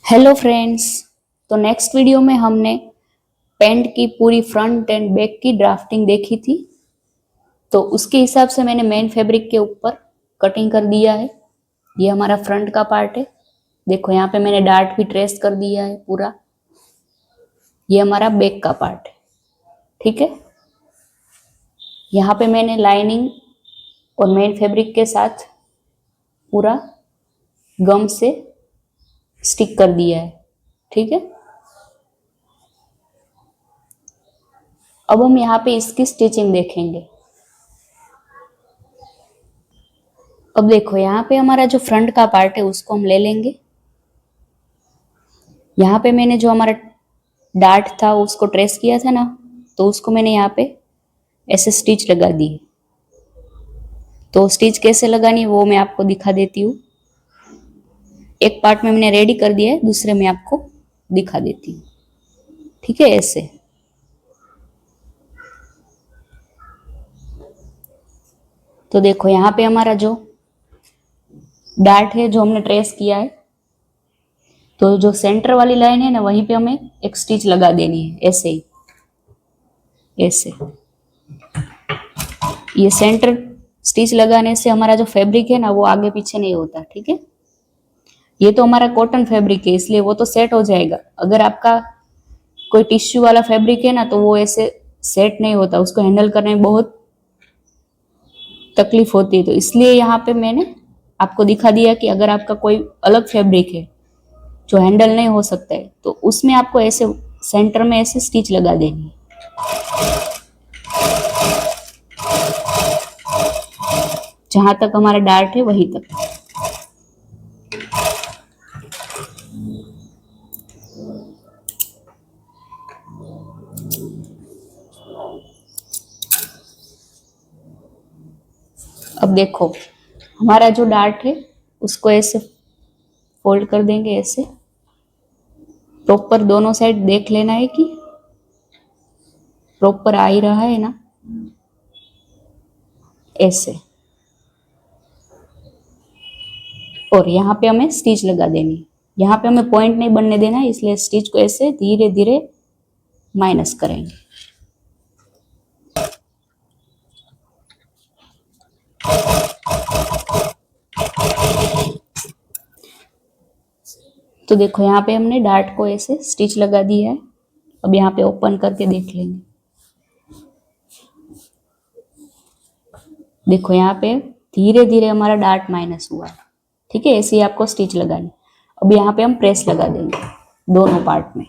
Hello friends. तो next video में हमने पैंट की पूरी फ्रंट एंड बैक की ड्राफ्टिंग देखी थी। तो उसके हिसाब से मैंने मेन फैब्रिक के ऊपर कटिंग कर दिया है। ये हमारा फ्रंट का पार्ट है। देखो यहाँ पे मैंने डार्ट भी ट्रेस कर दिया है पूरा। ये हमारा बैक का पार्ट है, ठीक है। यहाँ पे मैंने लाइनिंग और मेन फैब्रिक के साथ पूरा गम से स्टिक कर दिया है, ठीक है। अब हम यहाँ पे इसकी स्टिचिंग देखेंगे। अब देखो यहाँ पे हमारा जो फ्रंट का पार्ट है उसको हम ले लेंगे। यहाँ पे मैंने जो हमारा डार्ट था उसको ट्रेस किया था ना, तो उसको मैंने यहाँ पे ऐसे स्टिच लगा दी। तो स्टिच कैसे लगानी है वो मैं आपको दिखा देती हूँ। एक पार्ट में मैंने रेडी कर दिया है, दूसरे में आपको दिखा देती हूँ, ठीक है। ऐसे तो देखो यहाँ पे हमारा जो डार्ट है जो हमने ट्रेस किया है, तो जो सेंटर वाली लाइन है ना वहीं पे हमें एक स्टिच लगा देनी है, ऐसे ही, ऐसे। ये सेंटर स्टिच लगाने से हमारा जो फैब्रिक है ना वो आगे पीछे नहीं होता, ठीक है। ये तो हमारा कॉटन फैब्रिक है इसलिए वो तो सेट हो जाएगा। अगर आपका कोई टिश्यू वाला फैब्रिक है ना तो वो ऐसे सेट नहीं होता, उसको हैंडल करने में बहुत तकलीफ होती है। तो इसलिए यहाँ पे मैंने आपको दिखा दिया कि अगर आपका कोई अलग फैब्रिक है जो हैंडल नहीं हो सकता है तो उसमें आपको ऐसे सेंटर में ऐसे स्टिच लगा देनी है। जहां तक हमारा डार्ट है वहीं तक। अब देखो हमारा जो डार्ट है उसको ऐसे फोल्ड कर देंगे, ऐसे प्रॉपर दोनों साइड देख लेना है कि प्रॉपर आ ही रहा है ना, ऐसे। और यहाँ पे हमें स्टिच लगा देनी है। यहाँ पे हमें पॉइंट नहीं बनने देना है, इसलिए स्टिच को ऐसे धीरे धीरे माइनस करेंगे। तो देखो यहाँ पे हमने डार्ट को ऐसे स्टिच लगा दिया है। अब यहाँ पे ओपन करके देख लेंगे। देखो यहाँ पे धीरे धीरे हमारा डार्ट माइनस हुआ है, ठीक है। ऐसे ही आपको स्टिच लगानी। अब यहाँ पे हम प्रेस लगा देंगे दोनों पार्ट में।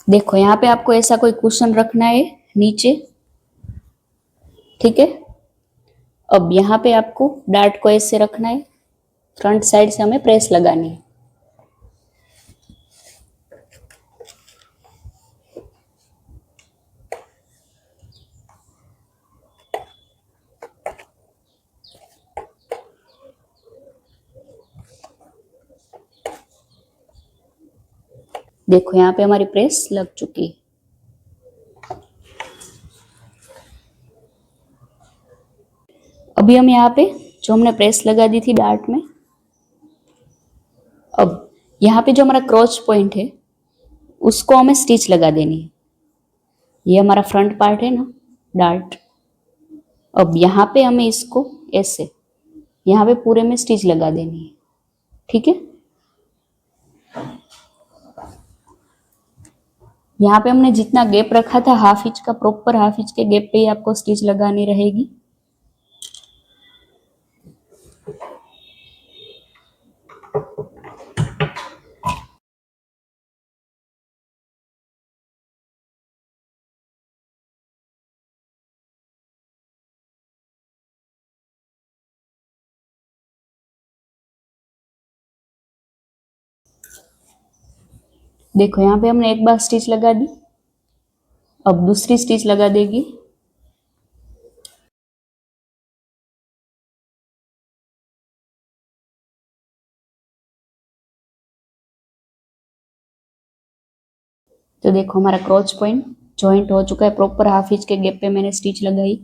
देखो यहाँ पे आपको ऐसा कोई कुशन रखना है नीचे, ठीक है। अब यहाँ पे आपको डार्ट को ऐसे रखना है, फ्रंट साइड से हमें प्रेस लगानी है। देखो यहाँ पे हमारी प्रेस लग चुकी है। अभी हम यहाँ पे जो हमने प्रेस लगा दी थी डार्ट में, अब यहाँ पे जो हमारा क्रॉच पॉइंट है उसको हमें स्टिच लगा देनी है। ये हमारा फ्रंट पार्ट है ना डार्ट। अब यहाँ पे हमें इसको ऐसे यहाँ पे पूरे में स्टिच लगा देनी है, ठीक है। यहाँ पे हमने जितना गैप रखा था हाफ इंच का, प्रॉपर हाफ इंच के गैप पे ही आपको स्टिच लगानी रहेगी। देखो यहाँ पे हमने एक बार स्टिच लगा दी, अब दूसरी स्टिच लगा देगी। तो देखो हमारा क्रॉच पॉइंट जॉइंट हो चुका है, प्रॉपर हाफ इंच के गैप पे मैंने स्टिच लगाई।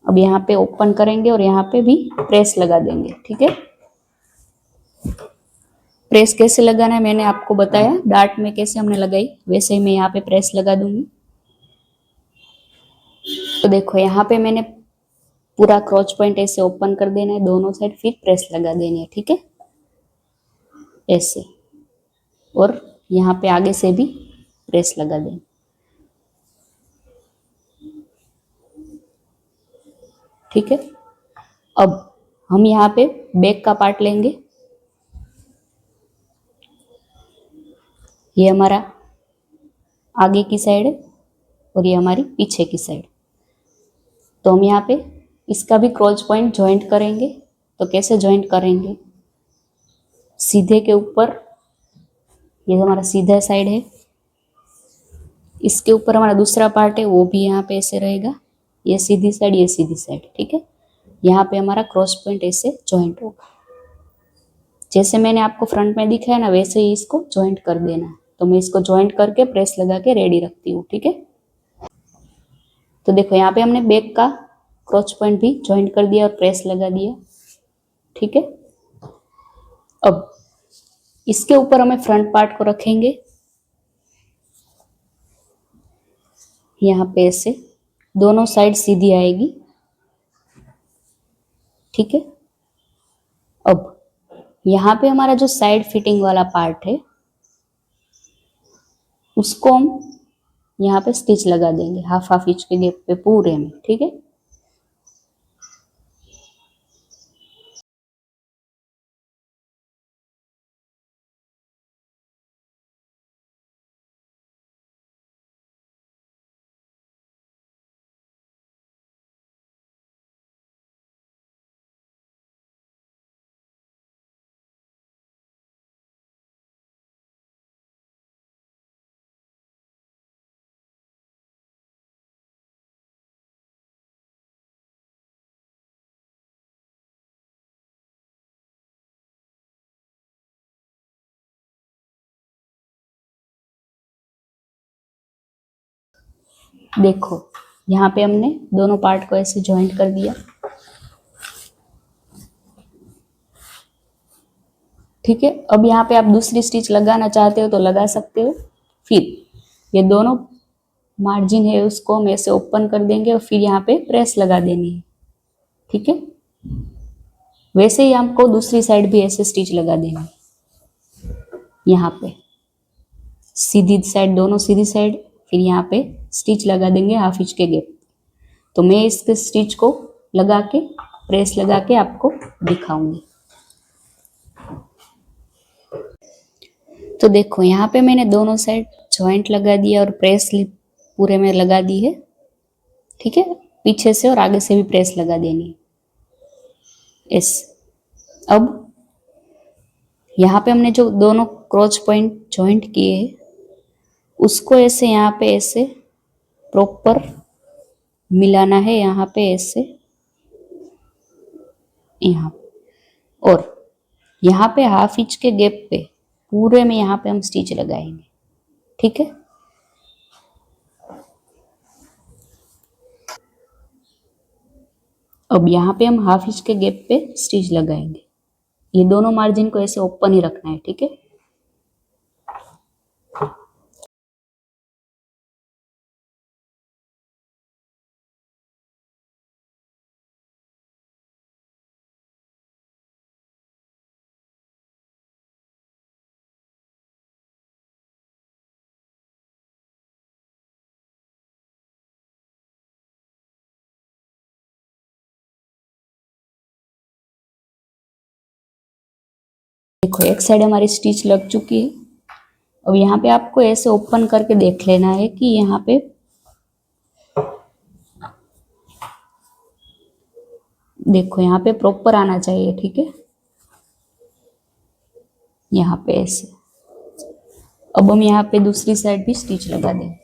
अब यहाँ पे ओपन करेंगे और यहाँ पे भी प्रेस लगा देंगे, ठीक है। प्रेस कैसे लगाना है मैंने आपको बताया, डार्ट में कैसे हमने लगाई वैसे ही मैं यहाँ पे प्रेस लगा दूंगी। तो देखो यहाँ पे मैंने पूरा क्रॉच पॉइंट ऐसे ओपन कर देना है दोनों साइड, फिर प्रेस लगा देनी है, ठीक है, ऐसे। और यहाँ पे आगे से भी प्रेस लगा देना, ठीक है। अब हम यहाँ पे बैक का पार्ट लेंगे। ये हमारा आगे की साइड है और ये हमारी पीछे की साइड। तो हम यहाँ पे इसका भी क्रॉच पॉइंट ज्वाइंट करेंगे। तो कैसे ज्वाइंट करेंगे, सीधे के ऊपर, ये हमारा सीधा साइड है, इसके ऊपर हमारा दूसरा पार्ट है वो भी यहाँ पे ऐसे रहेगा, ये सीधी साइड ये सीधी साइड, ठीक है। यहाँ पे हमारा क्रॉस पॉइंट ऐसे ज्वाइंट होगा। जैसे मैंने आपको फ्रंट में दिखाया ना वैसे ही इसको ज्वाइंट कर देना है। तो मैं इसको ज्वाइंट करके प्रेस लगा के रेडी रखती हूँ, ठीक है। तो देखो यहाँ पे हमने बैक का क्रॉच पॉइंट भी ज्वाइंट कर दिया और प्रेस लगा दिया, ठीक है। अब इसके ऊपर हमें फ्रंट पार्ट को रखेंगे, यहाँ पे ऐसे दोनों साइड सीधी आएगी, ठीक है। अब यहाँ पे हमारा जो साइड फिटिंग वाला पार्ट है उसको हम यहाँ पे स्टिच लगा देंगे हाफ हाफ इंच के गैप पे पूरे में, ठीक है। देखो यहाँ पे हमने दोनों पार्ट को ऐसे ज्वाइंट कर दिया, ठीक है। अब यहाँ पे आप दूसरी स्टिच लगाना चाहते हो तो लगा सकते हो। फिर ये दोनों मार्जिन है उसको हम ऐसे ओपन कर देंगे और फिर यहाँ पे प्रेस लगा देनी है, ठीक है। वैसे ही हमको दूसरी साइड भी ऐसे स्टिच लगा देनी है, यहाँ पे सीधी साइड, दोनों सीधी साइड, फिर यहाँ पे स्टिच लगा देंगे हाफ इंच के गैप। तो मैं इस स्टिच को लगा के प्रेस लगा के आपको दिखाऊंगी। तो देखो यहाँ पे मैंने दोनों साइड जॉइंट लगा दिया और प्रेस पूरे में लगा दी है, ठीक है। पीछे से और आगे से भी प्रेस लगा देनी है इस। अब यहाँ पे हमने जो दोनों क्रॉच पॉइंट जॉइंट किए हैं उसको ऐसे यहाँ पे ऐसे प्रॉपर मिलाना है, यहाँ पे ऐसे, यहाँ, और यहाँ पे हाफ इंच के गैप पे पूरे में यहाँ पे हम स्टिच लगाएंगे, ठीक है। अब यहाँ पे हम हाफ इंच के गैप पे स्टिच लगाएंगे। ये दोनों मार्जिन को ऐसे ओपन ही रखना है, ठीक है। देखो एक साइड हमारी स्टिच लग चुकी है। अब यहाँ पे आपको ऐसे ओपन करके देख लेना है कि यहाँ पे देखो यहाँ पे प्रॉपर आना चाहिए, ठीक है, यहाँ पे ऐसे। अब हम यहाँ पे दूसरी साइड भी स्टिच लगा दें।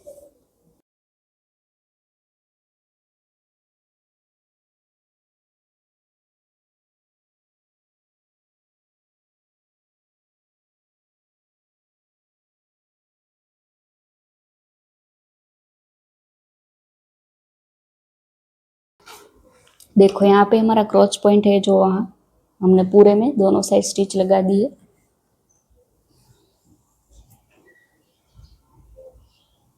देखो यहाँ पे हमारा क्रॉच पॉइंट है जो वहाँ हमने पूरे में दोनों साइड स्टिच लगा दी है।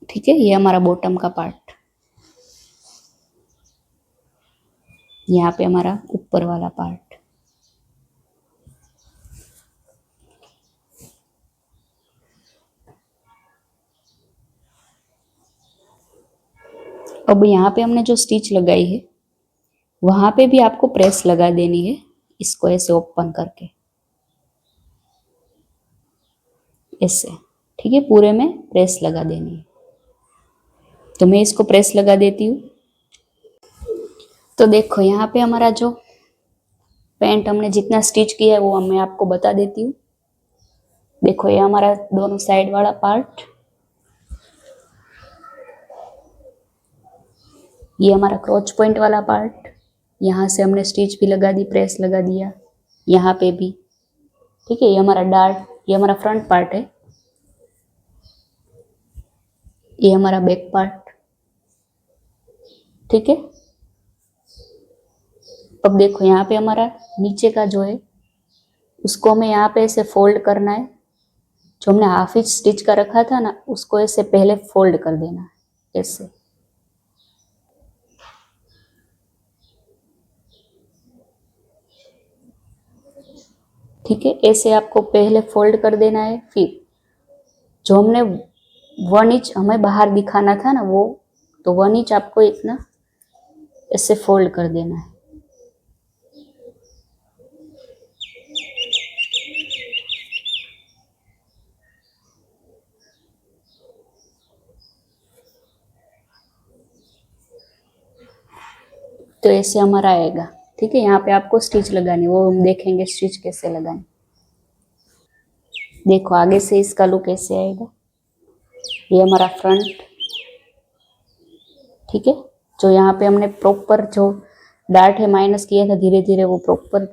ठीक है, ये हमारा बॉटम का पार्ट, यहाँ पे हमारा ऊपर वाला पार्ट। अब यहाँ पे हमने जो स्टिच लगाई है वहां पे भी आपको प्रेस लगा देनी है, इसको ऐसे ओपन करके ऐसे। ठीक है, पूरे में प्रेस लगा देनी है। तो मैं इसको प्रेस लगा देती हूँ। तो देखो यहाँ पे हमारा जो पैंट हमने जितना स्टिच किया है वो मैं आपको बता देती हूँ। देखो ये हमारा दोनों साइड वाला पार्ट, ये हमारा क्रॉच पॉइंट वाला पार्ट, यहाँ से हमने स्टिच भी लगा दी, प्रेस लगा दिया यहाँ पे भी। ठीक है, ये हमारा डार्ट, ये हमारा फ्रंट पार्ट है, ये हमारा बैक पार्ट। ठीक है, अब देखो यहाँ पे हमारा नीचे का जो है उसको हमें यहाँ पे ऐसे फोल्ड करना है। जो हमने हाफ इंच स्टिच का रखा था ना उसको ऐसे पहले फोल्ड कर देना है ऐसे। ठीक है, ऐसे आपको पहले फोल्ड कर देना है। फिर जो हमने 1 इंच हमें बाहर दिखाना था ना वो, तो 1 इंच आपको इतना ऐसे फोल्ड कर देना है। तो ऐसे हमारा आएगा। ठीक है, यहाँ पे आपको स्टिच लगानी, वो हम देखेंगे स्टिच कैसे लगाएं। देखो आगे से इसका लुक ऐसे आएगा, ये हमारा फ्रंट। ठीक है, जो यहाँ पे हमने प्रॉपर जो डार्ट है माइनस किया था धीरे धीरे वो प्रॉपर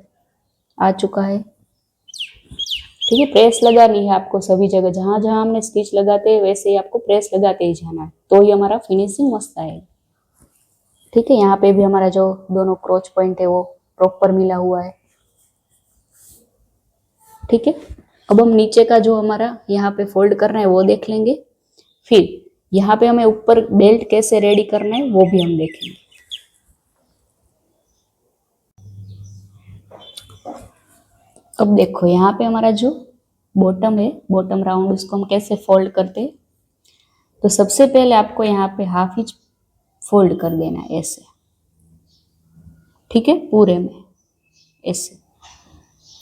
आ चुका है। ठीक है, प्रेस लगानी है आपको सभी जगह, जहां जहां हमने स्टिच लगाते हैं वैसे ही आपको प्रेस लगाते ही जाना है, तो ये हमारा फिनिशिंग मस्त आएगा। ठीक है, यहाँ पे भी हमारा जो दोनों क्रॉच पॉइंट है वो प्रॉपर मिला हुआ है। ठीक है, अब हम नीचे का जो हमारा यहाँ पे फोल्ड करना है वो देख लेंगे। फिर यहाँ पे हमें ऊपर बेल्ट कैसे रेडी करना है वो भी हम देखेंगे। अब देखो यहाँ पे हमारा जो बॉटम है, बॉटम राउंड, उसको हम कैसे फोल्ड करते हैं। तो सबसे पहले आपको यहाँ पे हाफ इंच फोल्ड कर देना है ऐसे। ठीक है, पूरे में ऐसे।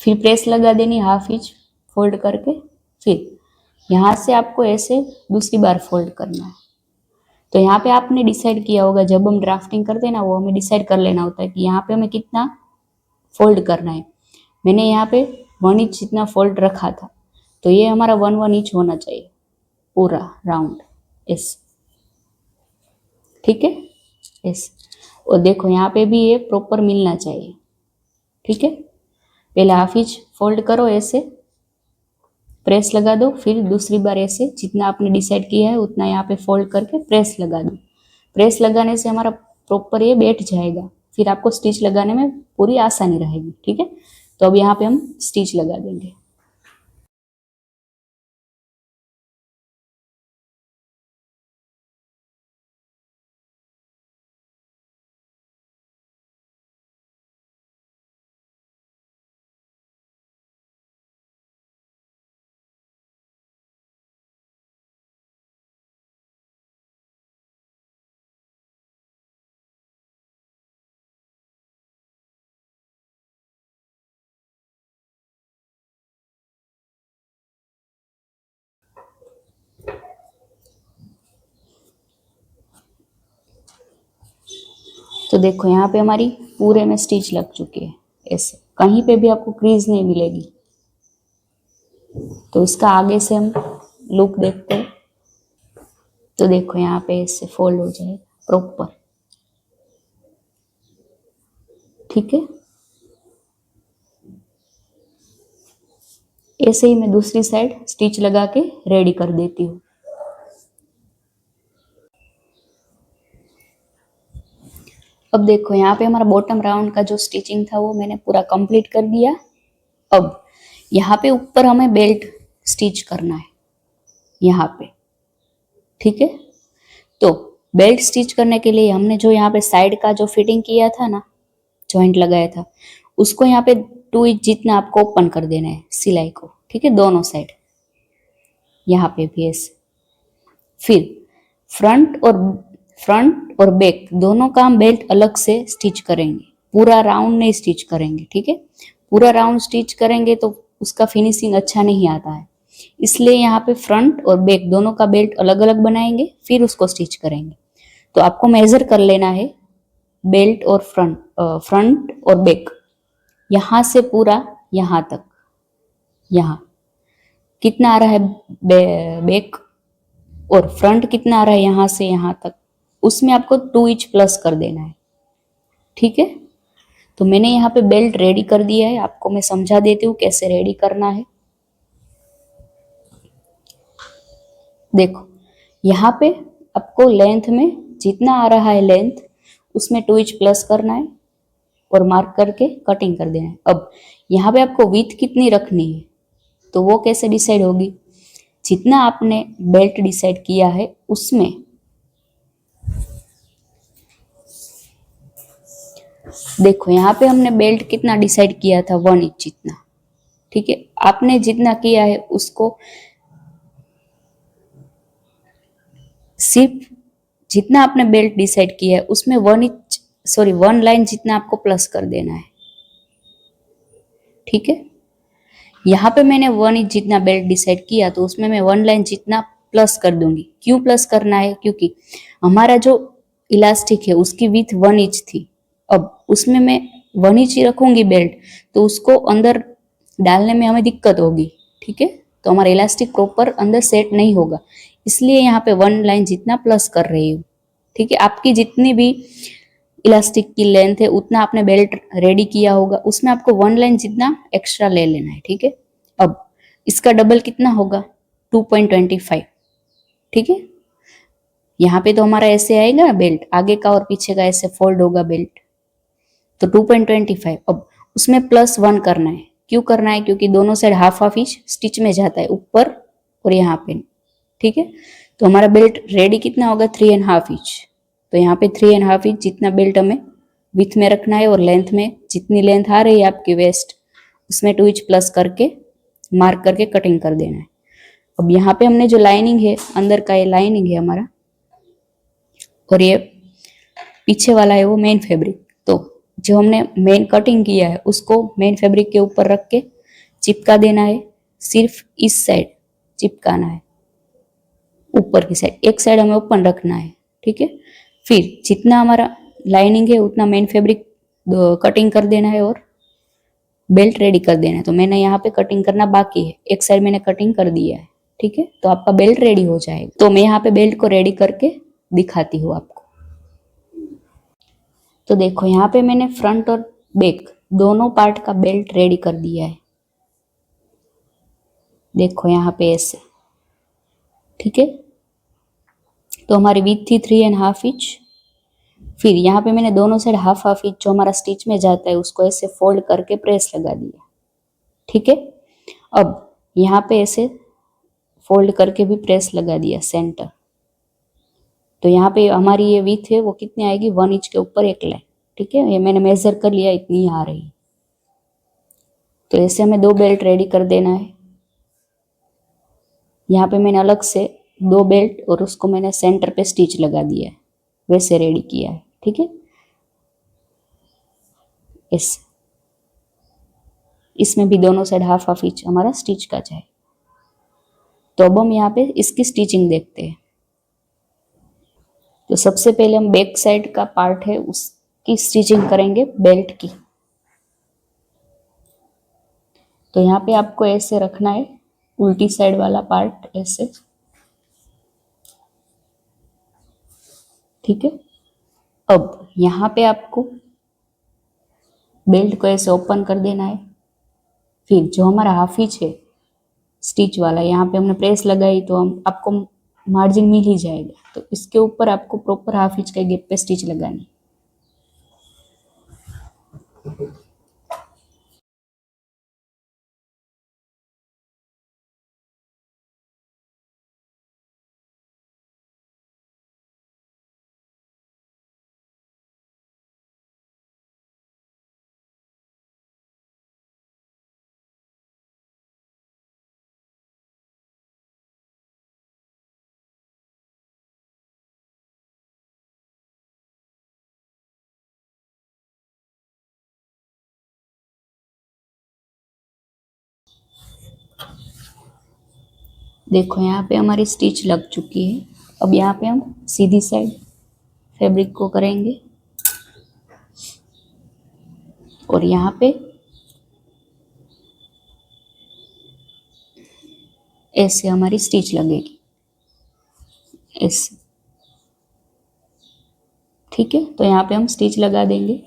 फिर प्रेस लगा देनी हाफ इंच फोल्ड करके। फिर यहाँ से आपको ऐसे दूसरी बार फोल्ड करना है। तो यहाँ पे आपने डिसाइड किया होगा, जब हम ड्राफ्टिंग करते हैं ना वो हमें डिसाइड कर लेना होता है कि यहाँ पे हमें कितना फोल्ड करना है। मैंने यहाँ पे 1 इंच जितना फोल्ड रखा था, तो ये हमारा 1 इंच होना चाहिए पूरा राउंड ऐसे। ठीक है, ऐसे। और देखो यहाँ पे भी ये प्रॉपर मिलना चाहिए। ठीक है, पहले हाफ इंच फोल्ड करो ऐसे, प्रेस लगा दो, फिर दूसरी बार ऐसे जितना आपने डिसाइड किया है उतना यहाँ पे फोल्ड करके प्रेस लगा दो। प्रेस लगाने से हमारा प्रॉपर ये बैठ जाएगा, फिर आपको स्टिच लगाने में पूरी आसानी रहेगी। ठीक है, तो अब यहाँ पे हम स्टिच लगा देंगे। तो देखो यहाँ पे हमारी पूरे में स्टिच लग चुकी है ऐसे, कहीं पे भी आपको क्रीज नहीं मिलेगी। तो इसका आगे से हम लुक देखते हैं। तो देखो यहाँ पे ऐसे फोल्ड हो जाएगा प्रॉपर। ठीक है, ऐसे ही मैं दूसरी साइड स्टिच लगा के रेडी कर देती हूँ। अब देखो यहाँ पे हमारा बॉटम राउंड का जो स्टिचिंग था वो मैंने पूरा कंप्लीट कर दिया। अब यहाँ पे ऊपर हमें बेल्ट स्टिच करना है यहाँ पे, ठीक है। तो बेल्ट स्टिच करने के लिए हमने जो यहाँ पे साइड का जो फिटिंग किया था ना, जॉइंट लगाया था, उसको यहाँ पे 2 इंच जितना आपको ओपन कर देना है सिलाई को, ठीक है, दोनों साइड, यहाँ पे भी ऐसे। फिर फ्रंट और बैक दोनों का हम बेल्ट अलग से स्टिच करेंगे, पूरा राउंड नहीं स्टिच करेंगे, ठीक है। पूरा राउंड स्टिच करेंगे तो उसका फिनिशिंग अच्छा नहीं आता है, इसलिए यहाँ पे फ्रंट और बैक दोनों का बेल्ट अलग अलग बनाएंगे, फिर उसको स्टिच करेंगे। तो आपको मेजर कर लेना है बेल्ट और फ्रंट और बैक, यहाँ से पूरा यहाँ तक, यहाँ कितना आ रहा है बैक, और फ्रंट कितना आ रहा है यहाँ से यहाँ तक, उसमें आपको 2 इंच प्लस कर देना है, ठीक है। तो मैंने यहाँ पे बेल्ट रेडी कर दिया है, आपको मैं समझा देती हूँ कैसे रेडी करना है। देखो यहाँ पे आपको लेंथ में जितना आ रहा है लेंथ, उसमें 2 इंच प्लस करना है और मार्क करके कटिंग कर देना है। अब यहाँ पे आपको विड्थ कितनी रखनी है, तो वो कैसे डिसाइड होगी, जितना आपने बेल्ट डिसाइड किया है उसमें देखो यहाँ पे हमने बेल्ट कितना डिसाइड किया था, 1 इंच जितना, ठीक है। आपने जितना किया है उसको सिर्फ जितना आपने बेल्ट डिसाइड किया है उसमें 1 लाइन जितना आपको प्लस कर देना है, ठीक है। यहाँ पे मैंने 1 इंच जितना बेल्ट डिसाइड किया तो उसमें मैं 1 लाइन जितना प्लस कर दूंगी। क्यों प्लस करना है, क्योंकि हमारा जो इलास्टिक है उसकी विड्थ 1 इंच थी, अब उसमें मैं 1 इंच ही रखूंगी बेल्ट, तो उसको अंदर डालने में हमें दिक्कत होगी, ठीक है। तो हमारा इलास्टिक प्रॉपर अंदर सेट नहीं होगा, इसलिए यहाँ पे 1 लाइन जितना प्लस कर रही हूँ, ठीक है। आपकी जितनी भी इलास्टिक की लेंथ है उतना आपने बेल्ट रेडी किया होगा, उसमें आपको 1 लाइन जितना एक्स्ट्रा ले लेना है, ठीक है। अब इसका डबल कितना होगा, 2.25, ठीक है। यहाँ पे तो हमारा ऐसे आएगा बेल्ट, आगे का और पीछे का ऐसे फोल्ड होगा बेल्ट, तो 2.25। अब उसमें +1 करना है। क्यों करना है, क्योंकि दोनों side half half inch stitch में जाता है, ऊपर और यहाँ पे, ठीक है। तो हमारा बेल्ट रेडी कितना होगा, 3.5 इंच। तो यहाँ पे 3.5 इंच जितना बेल्ट हमें विथ में रखना है, और लेंथ में जितनी लेंथ आ रही है आपकी वेस्ट, उसमें 2 इंच प्लस करके मार्क करके कटिंग कर देना है। अब यहाँ पे हमने जो लाइनिंग है, अंदर का ये लाइनिंग है हमारा, और ये पीछे वाला है वो मेन फैब्रिक। तो जो हमने मेन कटिंग किया है उसको मेन फैब्रिक के ऊपर रख के चिपका देना है, सिर्फ इस साइड चिपकाना है, ऊपर की साइड, एक साइड हमें ओपन रखना है, ठीक है। फिर जितना हमारा लाइनिंग है उतना मेन फैब्रिक कटिंग कर देना है और बेल्ट रेडी कर देना है। तो मैंने यहाँ पे कटिंग करना बाकी है, एक साइड मैंने कटिंग कर दिया है, ठीक है। तो आपका बेल्ट रेडी हो जाएगा। तो मैं यहाँ पे बेल्ट को रेडी करके दिखाती हूँ आपको। तो देखो यहाँ पे मैंने फ्रंट और बैक दोनों पार्ट का बेल्ट रेडी कर दिया है, देखो यहाँ पे ऐसे, ठीक है। तो हमारी विड्थ थी 3.5 इंच। फिर यहाँ पे मैंने दोनों साइड हाफ हाफ इंच जो हमारा स्टिच में जाता है उसको ऐसे फोल्ड करके प्रेस लगा दिया, ठीक है। अब यहाँ पे ऐसे फोल्ड करके भी प्रेस लगा दिया सेंटर। तो यहाँ पे हमारी ये विड्थ है वो कितनी आएगी, 1 इंच के ऊपर एक लाइन, ठीक है। ये मैंने मेजर कर लिया, इतनी आ रही। तो ऐसे हमें 2 बेल्ट रेडी कर देना है। यहाँ पे मैंने अलग से 2 बेल्ट और उसको मैंने सेंटर पे स्टिच लगा दिया है, वैसे रेडी किया है, ठीक है। इसमें भी दोनों साइड हाफ हाफ इंच हमारा स्टिच का जाए। तो अब हम यहाँ पे इसकी स्टिचिंग देखते हैं। तो सबसे पहले हम बैक साइड का पार्ट है उसकी स्टिचिंग करेंगे बेल्ट की। तो यहाँ पे आपको ऐसे रखना है, उल्टी साइड वाला पार्ट ऐसे, ठीक है। अब यहाँ पे आपको बेल्ट को ऐसे ओपन कर देना है। फिर जो हमारा हाफ इंच है स्टिच वाला, यहाँ पे हमने प्रेस लगाई तो हम आपको मार्जिन मिल ही जाएगा। तो इसके ऊपर आपको प्रॉपर हाफ इंच के गैप पे स्टिच लगानी, देखो यहाँ पे हमारी स्टिच लग चुकी है। अब यहाँ पे हम सीधी साइड फैब्रिक को करेंगे और यहाँ पे ऐसे हमारी स्टिच लगेगी, ऐसे। ठीक है, तो यहाँ पे हम स्टिच लगा देंगे।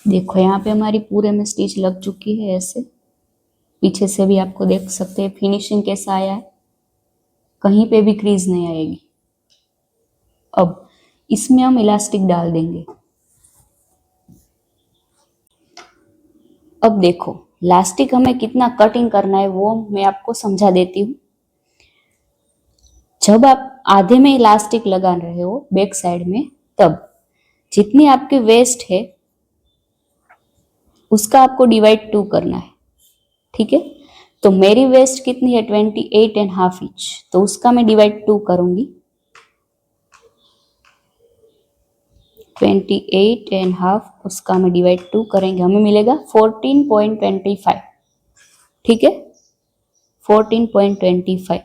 देखो यहाँ पे हमारी पूरे में स्टिच लग चुकी है ऐसे। पीछे से भी आपको देख सकते हैं फिनिशिंग कैसा आया है, कहीं पे भी क्रीज नहीं आएगी। अब इसमें हम इलास्टिक डाल देंगे। अब देखो इलास्टिक हमें कितना कटिंग करना है वो मैं आपको समझा देती हूँ। जब आप आधे में इलास्टिक लगा रहे हो बैक साइड में, तब जितनी आपकी वेस्ट है उसका आपको डिवाइड 2 करना है। ठीक है, तो मेरी वेस्ट कितनी है 28.5 इंच, तो उसका मैं डिवाइड 2 करूंगी। 28.5 उसका मैं डिवाइड 2 करेंगे, हमें मिलेगा 14.25। ठीक है, 14.25।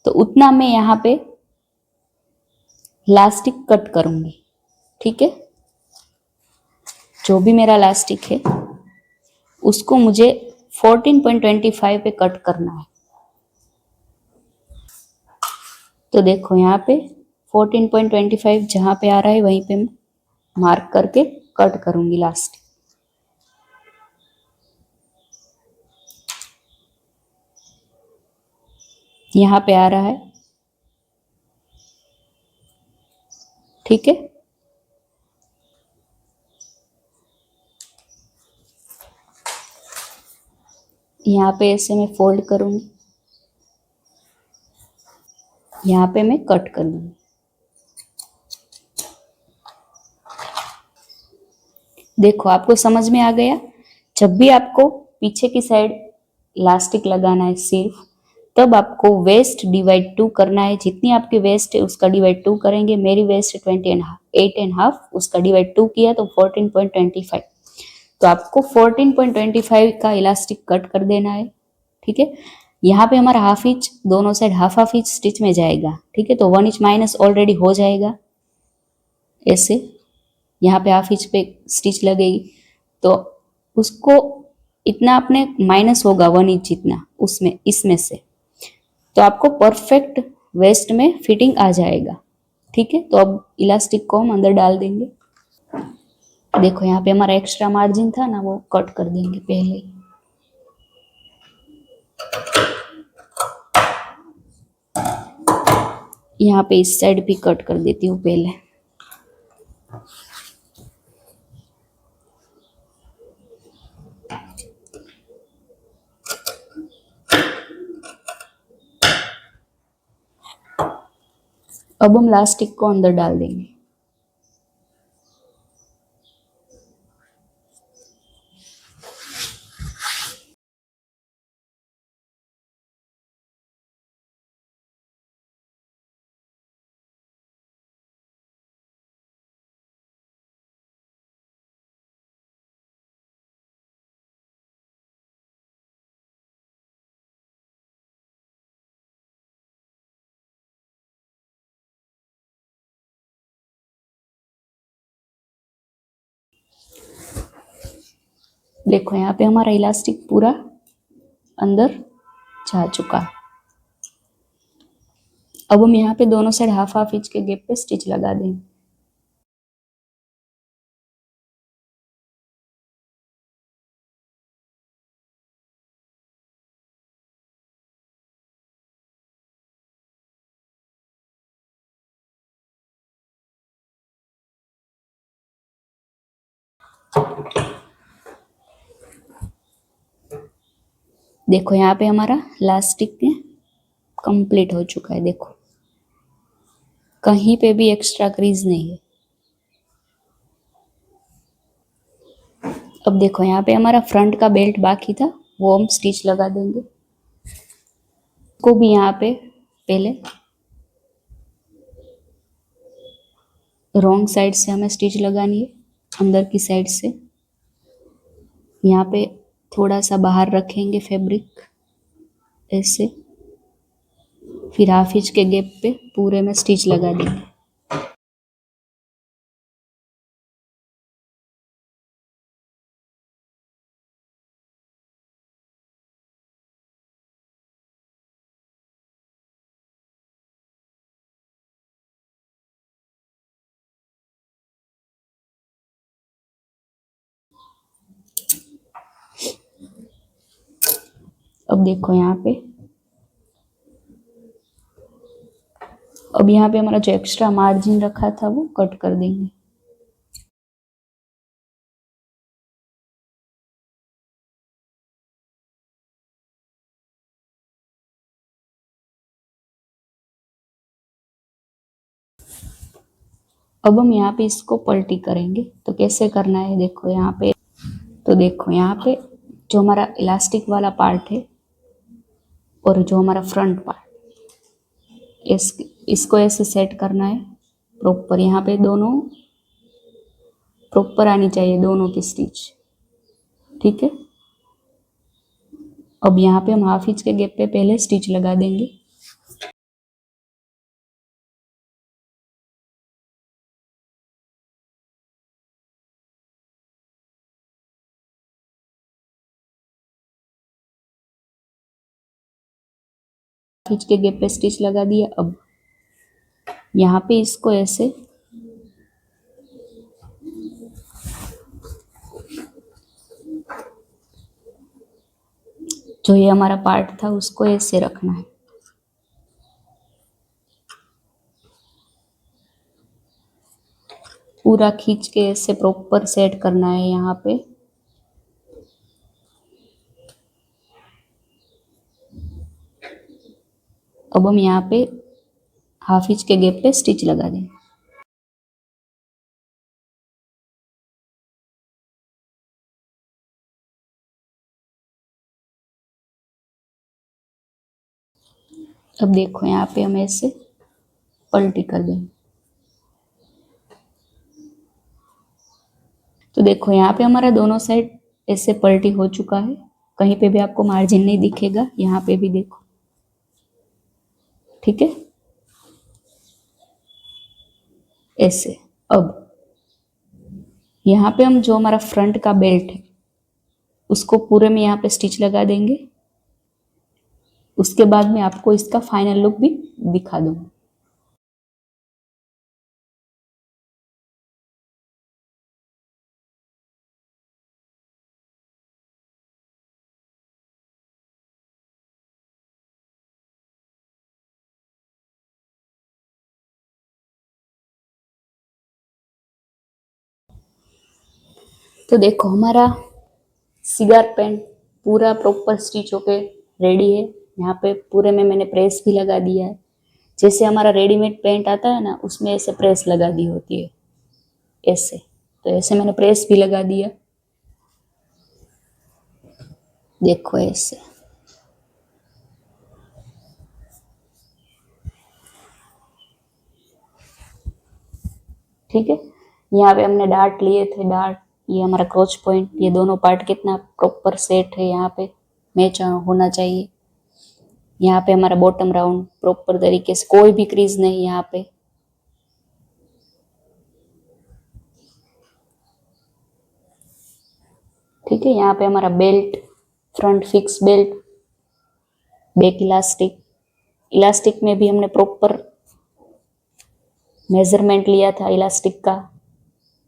तो उतना मैं यहाँ पे लास्टिक कट करूंगी। ठीक है, जो भी मेरा लास्टिक है उसको मुझे 14.25 पे कट करना है। तो देखो यहाँ पे 14.25 जहाँ पे आ रहा है वहीं पे मैं मार्क करके कट करूंगी लास्ट। यहाँ पे आ रहा है। ठीक है, यहाँ पे ऐसे मैं फोल्ड करूंगी, यहाँ पे मैं कट कर दूंगी। देखो आपको समझ में आ गया। जब भी आपको पीछे की साइड इलास्टिक लगाना है सिर्फ, तब आपको वेस्ट डिवाइड 2 करना है। जितनी आपकी वेस्ट है उसका डिवाइड 2 करेंगे। मेरी वेस्ट 28.5, उसका डिवाइड 2 किया तो 14.25। तो आपको 14.25 का इलास्टिक कट कर देना है। ठीक है, यहाँ पे हमारा हाफ इंच दोनों side half half inch stitch में जाएगा। ठीक है, तो 1 इंच माइनस ऑलरेडी हो जाएगा ऐसे। यहाँ पे हाफ इंच पे स्टिच लगेगी तो उसको इतना अपने माइनस होगा 1 इंच जितना उसमें, इसमें से। तो आपको परफेक्ट वेस्ट में फिटिंग आ जाएगा। ठीक है, तो अब इलास्टिक को हम अंदर डाल देंगे। देखो यहाँ पे हमारा एक्स्ट्रा मार्जिन था ना, वो कट कर देंगे पहले ही। यहाँ पे इस साइड भी कट कर देती हूँ पहले। अब हम लास्टिक को अंदर डाल देंगे। देखो यहाँ पे हमारा इलास्टिक पूरा अंदर जा चुका है। अब हम यहाँ पे दोनों साइड हाफ हाफ इंच के गैप पे स्टिच लगा देंगे। देखो यहाँ पे हमारा इलास्टिक कंप्लीट हो चुका है। देखो कहीं पे भी एक्स्ट्रा क्रीज नहीं है। अब देखो यहाँ पे हमारा फ्रंट का बेल्ट बाकी था, वो हम स्टिच लगा देंगे। को भी यहाँ पे पहले रॉन्ग साइड से हमें स्टिच लगानी है, अंदर की साइड से। यहाँ पे थोड़ा सा बाहर रखेंगे फैब्रिक ऐसे, फिर हाफ इंच के गैप पे पूरे में स्टिच लगा देंगे। अब देखो यहाँ पे, अब यहाँ पे हमारा जो एक्स्ट्रा मार्जिन रखा था वो कट कर देंगे। अब हम यहाँ पे इसको पलटी करेंगे। तो कैसे करना है, देखो यहाँ पे, तो देखो यहाँ पे जो हमारा इलास्टिक वाला पार्ट है और जो हमारा फ्रंट पार्ट, इसको ऐसे सेट करना है प्रॉपर। यहाँ पे दोनों प्रॉपर आनी चाहिए, दोनों की स्टिच, ठीक है। अब यहाँ पे हम हाफ इंच के गैप पे पहले स्टिच लगा देंगे। खींच के गैप पे स्टिच लगा दिया। अब यहाँ पे इसको ऐसे जो ये हमारा पार्ट था उसको ऐसे रखना है। पूरा खींच के ऐसे प्रॉपर सेट करना है यहाँ पे। अब हम यहाँ पे हाफ इंच के गैप पे स्टिच लगा देंगे। अब देखो यहाँ पे हम ऐसे पलटी कर देंगे। तो देखो यहाँ पे हमारा दोनों साइड ऐसे पलटी हो चुका है। कहीं पे भी आपको मार्जिन नहीं दिखेगा, यहाँ पे भी देखो, ठीक है, ऐसे। अब यहाँ पे हम जो हमारा फ्रंट का बेल्ट है उसको पूरे में यहाँ पे स्टिच लगा देंगे। उसके बाद में आपको इसका फाइनल लुक भी दिखा दूंगी। तो देखो हमारा सिगार पैंट पूरा प्रॉपर स्टिच होके रेडी है। यहाँ पे पूरे में मैंने प्रेस भी लगा दिया है। जैसे हमारा रेडीमेड पैंट आता है ना, उसमें ऐसे प्रेस लगा दी होती है ऐसे। तो ऐसे मैंने प्रेस भी लगा दिया, देखो ऐसे। ठीक है, यहाँ पे हमने डार्ट लिए थे, डार्ट, ये हमारा क्रोच पॉइंट, ये दोनों पार्ट कितना प्रॉपर सेट है, यहाँ पे मैच होना चाहिए। यहाँ पे हमारा बॉटम राउंड प्रॉपर तरीके से, कोई भी क्रीज नहीं यहाँ पे। ठीक है। यहाँ पे हमारा belt, front fix belt, back elastic, elastic में भी हमने प्रॉपर मेजरमेंट लिया था इलास्टिक का,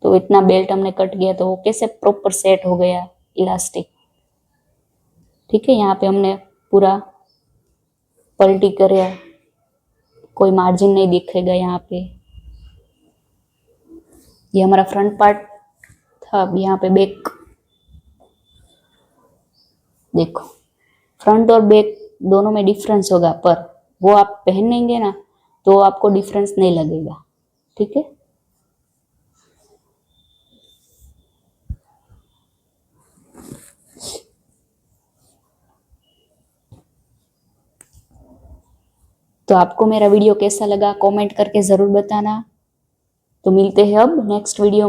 तो इतना बेल्ट हमने कट गया तो वो कैसे प्रॉपर सेट हो गया इलास्टिक। ठीक है। यहाँ पे हमने पूरा पलटी करे, कोई मार्जिन नहीं दिखेगा यहाँ पे। ये हमारा फ्रंट पार्ट था। अब यहाँ पे बैक देखो, फ्रंट और बैक दोनों में डिफरेंस होगा, पर वो आप पहनेंगे ना तो आपको डिफरेंस नहीं लगेगा। ठीक है। तो आपको मेरा वीडियो कैसा लगा कमेंट करके जरूर बताना। तो मिलते हैं अब नेक्स्ट वीडियो में।